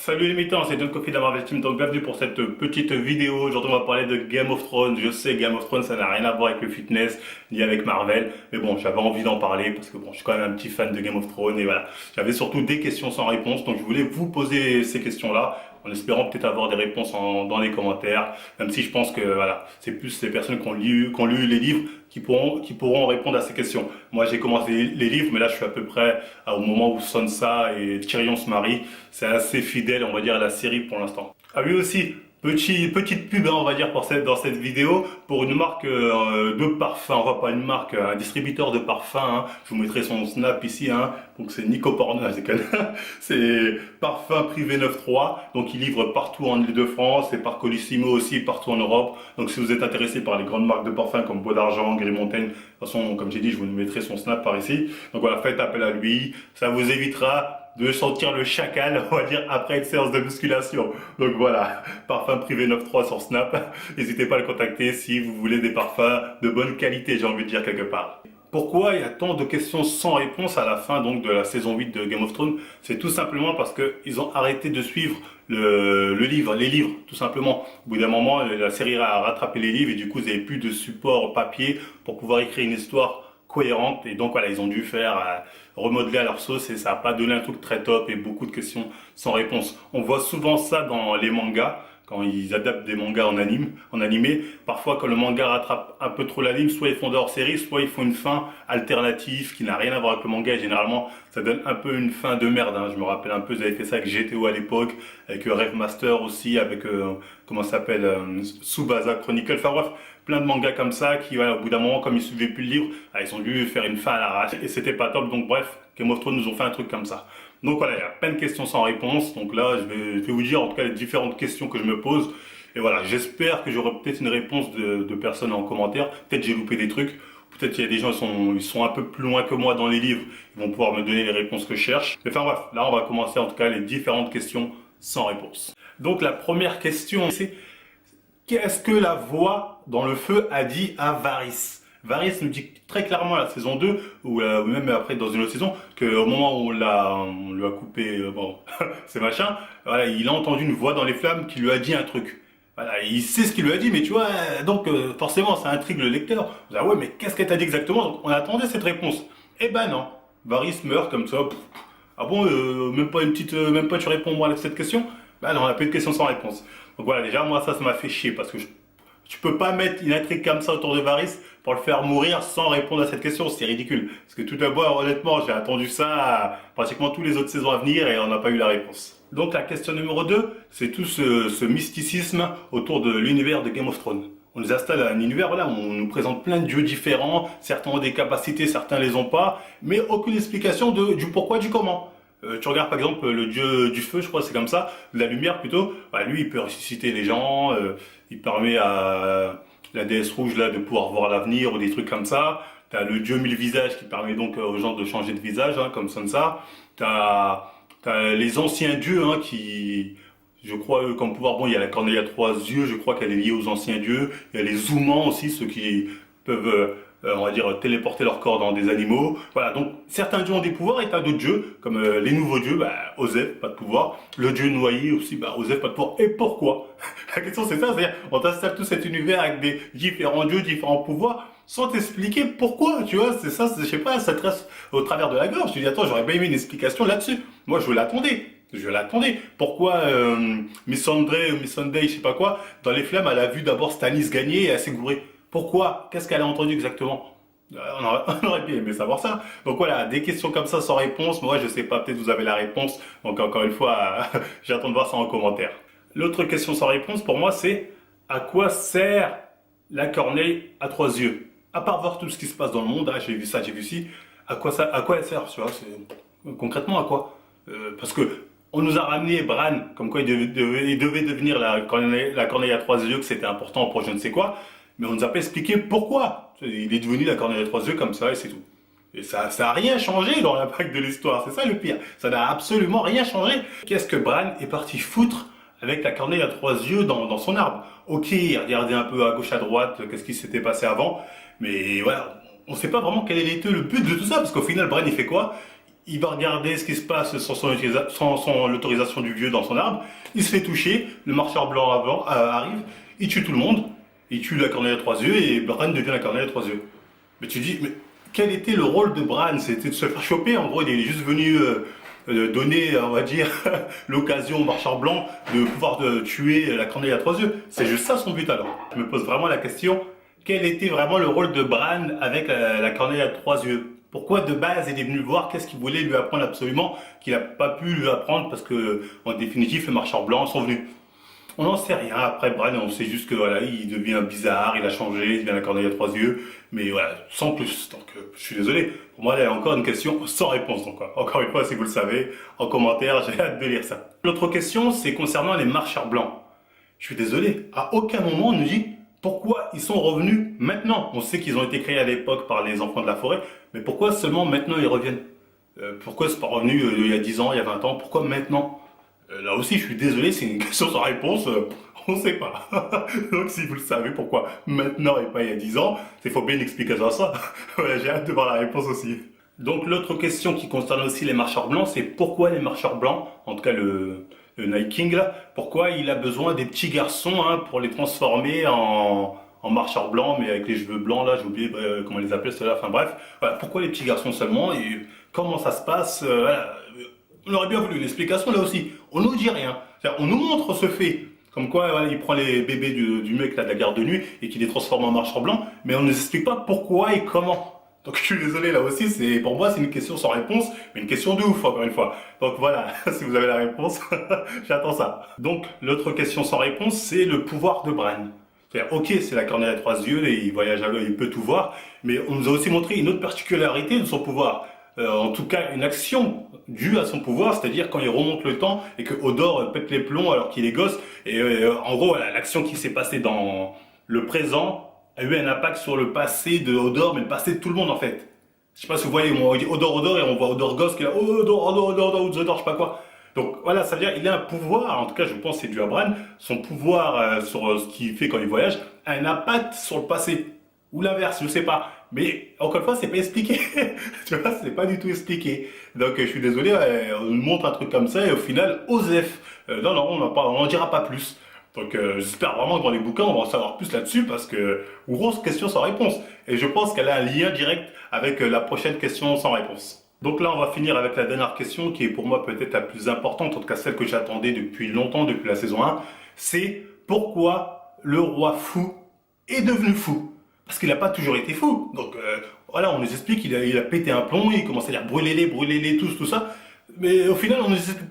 Salut les militants, c'est John Coffey de Marvel Team, donc bienvenue pour cette petite vidéo. Aujourd'hui on va parler de Game of Thrones. Je sais, Game of Thrones ça n'a rien à voir avec le fitness ni avec Marvel, mais bon, j'avais envie d'en parler parce que bon, je suis quand même un petit fan de Game of Thrones et voilà. J'avais surtout des questions sans réponse, donc je voulais vous poser ces questions-là en espérant peut-être avoir des réponses dans les commentaires, même si je pense que voilà, c'est plus les personnes qui ont lu les livres qui pourront répondre à ces questions. Moi j'ai commencé les livres, mais là je suis à peu près au moment où Sansa et Tyrion se marient. C'est assez fidèle, on va dire, à la série pour l'instant. Ah oui aussi, petite pub, hein, on va dire, dans cette vidéo, pour une marque de parfum, enfin pas une marque, un distributeur de parfum, hein. Je vous mettrai son snap ici, hein. Donc c'est Nico Porno, c'est Parfum Privé 93, donc il livre partout en Ile-de-France et par Colissimo aussi, partout en Europe. Donc si vous êtes intéressé par les grandes marques de parfum comme Beau d'Argent, Gris Montaigne, de toute façon, comme j'ai dit, je vous mettrai son snap par ici. Donc voilà, faites appel à lui, ça vous évitera de sentir le chacal, on va dire, après une séance de musculation. Donc voilà, Parfum Privé 93 sur Snap. N'hésitez pas à le contacter si vous voulez des parfums de bonne qualité, j'ai envie de dire quelque part. Pourquoi il y a tant de questions sans réponse à la fin donc de la saison 8 de Game of Thrones? C'est tout simplement parce qu'ils ont arrêté de suivre les livres, tout simplement. Au bout d'un moment, la série a rattrapé les livres et du coup, ils n'avaient plus de support papier pour pouvoir écrire une histoire cohérente, et donc voilà, ils ont dû faire remodeler à leur sauce et ça n'a pas donné un truc très top et beaucoup de questions sans réponse. On voit souvent ça dans les mangas quand ils adaptent des mangas en animé. Parfois quand le manga rattrape un peu trop l'anime, soit ils font des hors-série, soit ils font une fin alternative qui n'a rien à voir avec le manga, et généralement ça donne un peu une fin de merde, hein. Je me rappelle un peu, ils avaient fait ça avec GTO à l'époque, avec Rave Master aussi, avec comment ça s'appelle, Tsubasa Chronicle, enfin bref, plein de mangas comme ça qui, voilà, au bout d'un moment, comme ils suivaient plus le livre, ils ont dû faire une fin à l'arrache et c'était pas top. Donc bref, Game of Thrones nous ont fait un truc comme ça. Donc voilà, il y a plein de questions sans réponse. Donc là, je vais vous dire en tout cas les différentes questions que je me pose. Et voilà, j'espère que j'aurai peut-être une réponse de personnes en commentaire. Peut-être j'ai loupé des trucs. Peut-être qu'il y a des gens ils sont un peu plus loin que moi dans les livres. Ils vont pouvoir me donner les réponses que je cherche. Mais enfin bref, là on va commencer en tout cas les différentes questions sans réponse. Donc la première question, c'est: qu'est-ce que la voix dans le feu a dit à Varys? Varys nous dit très clairement à la saison 2, ou même après dans une autre saison, qu'au moment où on lui a coupé bon, ses machins, voilà, il a entendu une voix dans les flammes qui lui a dit un truc. Voilà, il sait ce qu'il lui a dit, mais tu vois, donc forcément ça intrigue le lecteur. On dit, ah ouais, mais qu'est-ce qu'elle t'a dit exactement? Donc, on attendait cette réponse. Eh ben non, Varys meurt comme ça. Ah bon, même pas une petite, même pas tu réponds moi à cette question? Ben non, on a plus de questions sans réponse. Donc voilà, déjà moi ça m'a fait chier parce que tu peux pas mettre une intrigue comme ça autour de Varys pour le faire mourir sans répondre à cette question, c'est ridicule. Parce que tout d'abord, honnêtement, j'ai attendu ça pratiquement toutes les autres saisons à venir et on n'a pas eu la réponse. Donc la question numéro 2, c'est tout ce mysticisme autour de l'univers de Game of Thrones. On nous installe un univers, voilà, on nous présente plein de dieux différents, certains ont des capacités, certains les ont pas, mais aucune explication du pourquoi, du comment. Tu regardes par exemple le dieu du feu, je crois que c'est comme ça, de la lumière plutôt, bah, lui il peut ressusciter les gens, il permet à la déesse rouge là de pouvoir voir l'avenir ou des trucs comme ça. T'as le dieu mille visages qui permet donc aux gens de changer de visage, hein, comme Sansa. T'as les anciens dieux, hein, qui, je crois, comme pouvoir, bon, il y a la corneille à trois yeux, je crois qu'elle est liée aux anciens dieux. Il y a les zoomants aussi, ceux qui peuvent on va dire, téléporter leur corps dans des animaux. Voilà, donc certains dieux ont des pouvoirs et t'as d'autres dieux, comme les nouveaux dieux, bah, Osef, pas de pouvoir. Le dieu noyé aussi, bah, Osef, pas de pouvoir. Et pourquoi? La question c'est ça, c'est-à-dire, on t'installe tout cet univers avec des différents dieux, différents pouvoirs, sans t'expliquer pourquoi, tu vois, c'est ça, je sais pas, ça te reste au travers de la gorge. Je te dis, attends, j'aurais bien aimé une explication là-dessus. Moi, je l'attendais. Je l'attendais. Pourquoi Miss Sunday, je sais pas quoi, dans les flammes, elle a vu d'abord Stannis gagner et elle s'est gourée. Pourquoi? Qu'est-ce qu'elle a entendu exactement? On aurait bien aimé savoir ça. Donc voilà, des questions comme ça sans réponse. Moi, je sais pas, peut-être vous avez la réponse. Donc encore une fois, j'attends de voir ça en commentaire. L'autre question sans réponse pour moi, c'est: à quoi sert la corneille à trois yeux? À part voir tout ce qui se passe dans le monde, j'ai vu ça, j'ai vu ci. À quoi elle sert, tu vois, concrètement à quoi? Parce que on nous a ramené Bran, comme quoi il devait devenir la corneille à trois yeux, que c'était important pour je ne sais quoi. Mais on nous a pas expliqué pourquoi. Il est devenu la corneille à trois yeux comme ça et c'est tout. Et ça a rien changé dans l'impact de l'histoire, c'est ça le pire. Ça n'a absolument rien changé. Qu'est-ce que Bran est parti foutre avec la corneille à trois yeux dans son arbre? Ok, regardez un peu à gauche à droite, qu'est-ce qui s'était passé avant. Mais voilà, on sait pas vraiment quel était le but de tout ça, parce qu'au final, Bran il fait quoi? il va regarder ce qui se passe sans l'autorisation du vieux dans son arbre, il se fait toucher, le marcheur blanc arrive, il tue tout le monde, il tue la corneille à trois yeux et Bran devient la corneille à trois yeux. Mais tu dis, mais quel était le rôle de Bran? C'était de se faire choper, en gros il est juste venu donner, on va dire, l'occasion au marcheur blanc de pouvoir tuer la corneille à trois yeux. C'est juste ça son but alors. Je me pose vraiment la question, quel était vraiment le rôle de Bran avec la corneille à trois yeux? Pourquoi de base il est venu voir, qu'est-ce qu'il voulait lui apprendre absolument qu'il n'a pas pu lui apprendre parce que en définitive les marcheurs blancs sont venus. On n'en sait rien. Après Bran, on sait juste que voilà, il devient bizarre, il a changé, il devient la corneille à trois yeux, mais voilà, sans plus. Donc je suis désolé. Pour moi, il y a encore une question sans réponse. Donc encore une fois, si vous le savez, en commentaire, j'ai hâte de lire ça. L'autre question, c'est concernant les marcheurs blancs. Je suis désolé. À aucun moment on nous dit pourquoi ils sont revenus maintenant. On sait qu'ils ont été créés à l'époque par les enfants de la forêt, mais pourquoi seulement maintenant ils reviennent? Pourquoi c'est pas revenu il y a 10 ans, il y a 20 ans? Pourquoi maintenant? Là aussi, je suis désolé, c'est une question sans réponse, on ne sait pas. Donc si vous le savez pourquoi maintenant et pas il y a 10 ans, il faut bien une explication à ça. Voilà, j'ai hâte de voir la réponse aussi. Donc l'autre question qui concerne aussi les marcheurs blancs, c'est pourquoi les marcheurs blancs, en tout cas le Night King là, pourquoi il a besoin des petits garçons pour les transformer en marcheurs blancs, mais avec les cheveux blancs là, j'ai oublié comment ils les appelaient ceux-là, enfin bref, voilà, pourquoi les petits garçons seulement et comment ça se passe, voilà. On aurait bien voulu une explication là aussi. On nous dit rien. On nous montre ce fait. Comme quoi, voilà, il prend les bébés du mec là, de la garde de nuit et qu'il les transforme en marcheurs blancs, mais on ne nous explique pas pourquoi et comment. Donc je suis désolé là aussi, pour moi c'est une question sans réponse, mais une question de ouf encore une fois. Donc voilà, si vous avez la réponse, j'attends ça. Donc l'autre question sans réponse, c'est le pouvoir de Bran. C'est-à-dire, ok, c'est la corneille à trois yeux et il voyage à l'œil, il peut tout voir, mais on nous a aussi montré une autre particularité de son pouvoir. En tout cas, une action due à son pouvoir, c'est-à-dire quand il remonte le temps et que Hodor pète les plombs alors qu'il est gosse. Et en gros, voilà, l'action qui s'est passée dans le présent a eu un impact sur le passé de Hodor, mais le passé de tout le monde en fait. Je sais pas si vous voyez, on dit Hodor et on voit Hodor gosse qui est là, Hodor, je sais pas quoi. Donc voilà, ça veut dire qu'il a un pouvoir, en tout cas je pense que c'est dû à Bran, son pouvoir sur ce qu'il fait quand il voyage a un impact sur le passé. Ou l'inverse, je sais pas. Mais encore une fois, c'est pas expliqué. Tu vois, c'est pas du tout expliqué. Donc je suis désolé, on nous montre un truc comme ça et au final, Osef. Non, on n'en dira pas plus. Donc j'espère vraiment que dans les bouquins, on va en savoir plus là-dessus parce que grosse question sans réponse. Et je pense qu'elle a un lien direct avec la prochaine question sans réponse. Donc là, on va finir avec la dernière question qui est pour moi peut-être la plus importante, en tout cas celle que j'attendais depuis longtemps, depuis la saison 1. C'est pourquoi le roi fou est devenu fou? Parce qu'il n'a pas toujours été fou. Donc voilà, on nous explique qu'il a pété un plomb, il commence à dire brûlez-les tous, tout ça. Mais au final,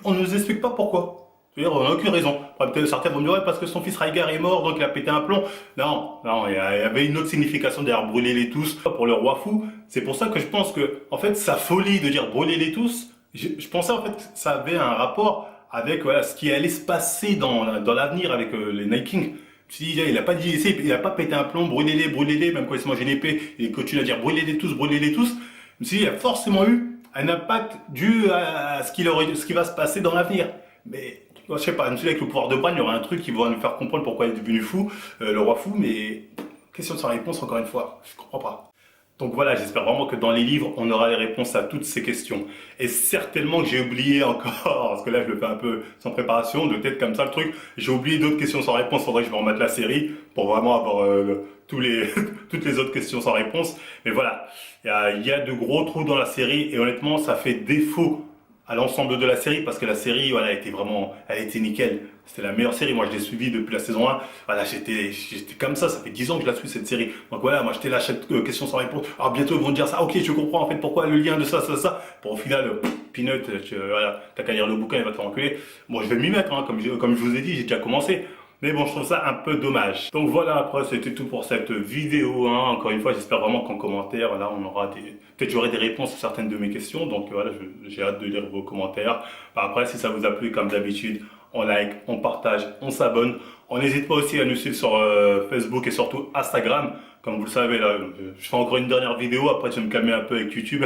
on nous explique pas pourquoi. C'est-à-dire, on n'a aucune raison. Peut-être certains vont me dire, ouais, parce que son fils Rhaegar est mort, donc il a pété un plomb. Non, il y avait une autre signification derrière brûlez-les tous pour le roi fou. C'est pour ça que je pense que, en fait, sa folie de dire brûlez-les tous, je pensais en fait que ça avait un rapport avec voilà, ce qui allait se passer dans l'avenir avec les Night King. Il a pas dit, il a pas pété un plomb, brûlez-les, même quand il se mange une épée, et il continue à dire brûlez-les tous. Je me suis dit, il y a forcément eu un impact dû à ce qui va se passer dans l'avenir. Mais, je sais pas, je me suis dit avec le pouvoir de Bran, il y aura un truc qui va nous faire comprendre pourquoi il est devenu fou, le roi fou, mais question sans réponse encore une fois, je comprends pas. Donc voilà, j'espère vraiment que dans les livres, on aura les réponses à toutes ces questions. Et certainement que j'ai oublié encore, parce que là je le fais un peu sans préparation, de tête comme ça le truc, j'ai oublié d'autres questions sans réponse, faudrait que je me remette la série pour vraiment avoir toutes les autres questions sans réponse. Mais voilà, il y a de gros trous dans la série et honnêtement ça fait défaut à l'ensemble de la série parce que la série voilà, elle était nickel. C'était la meilleure série, moi je l'ai suivie depuis la saison 1. Voilà, j'étais comme ça fait 10 ans que je la suis cette série. Donc voilà, moi j'étais là, chaque question sans réponse. Alors bientôt ils vont me dire ça, ok je comprends en fait pourquoi le lien de ça. Pour au final, Peanut, voilà, t'as qu'à lire le bouquin, il va te faire enculer. Bon je vais m'y mettre, comme je vous ai dit, j'ai déjà commencé. Mais bon, je trouve ça un peu dommage. Donc voilà, après, c'était tout pour cette vidéo. Encore une fois, j'espère vraiment qu'en commentaire, là, on aura peut-être j'aurai des réponses à certaines de mes questions. Donc voilà, j'ai hâte de lire vos commentaires. Après, si ça vous a plu, comme d'habitude, on like, on partage, on s'abonne. On n'hésite pas aussi à nous suivre sur Facebook et surtout Instagram. Comme vous le savez, là, je fais encore une dernière vidéo. Après, je vais me calmer un peu avec YouTube.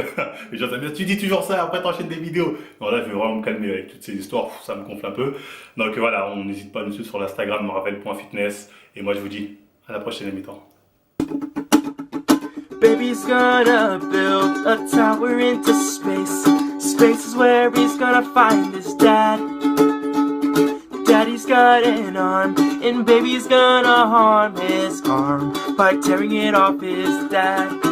Les gens disent, tu dis toujours ça, après t'enchaînes des vidéos. Non, là, je vais vraiment me calmer avec toutes ces histoires. Ça me gonfle un peu. Donc voilà, on n'hésite pas à nous suivre sur l'Instagram marvel.fitness. Et moi, je vous dis à la prochaine émission. Baby's gonna build a tower into space. Space is where he's gonna find his dad. Daddy's got an arm, and baby's gonna harm his arm by tearing it off his dad.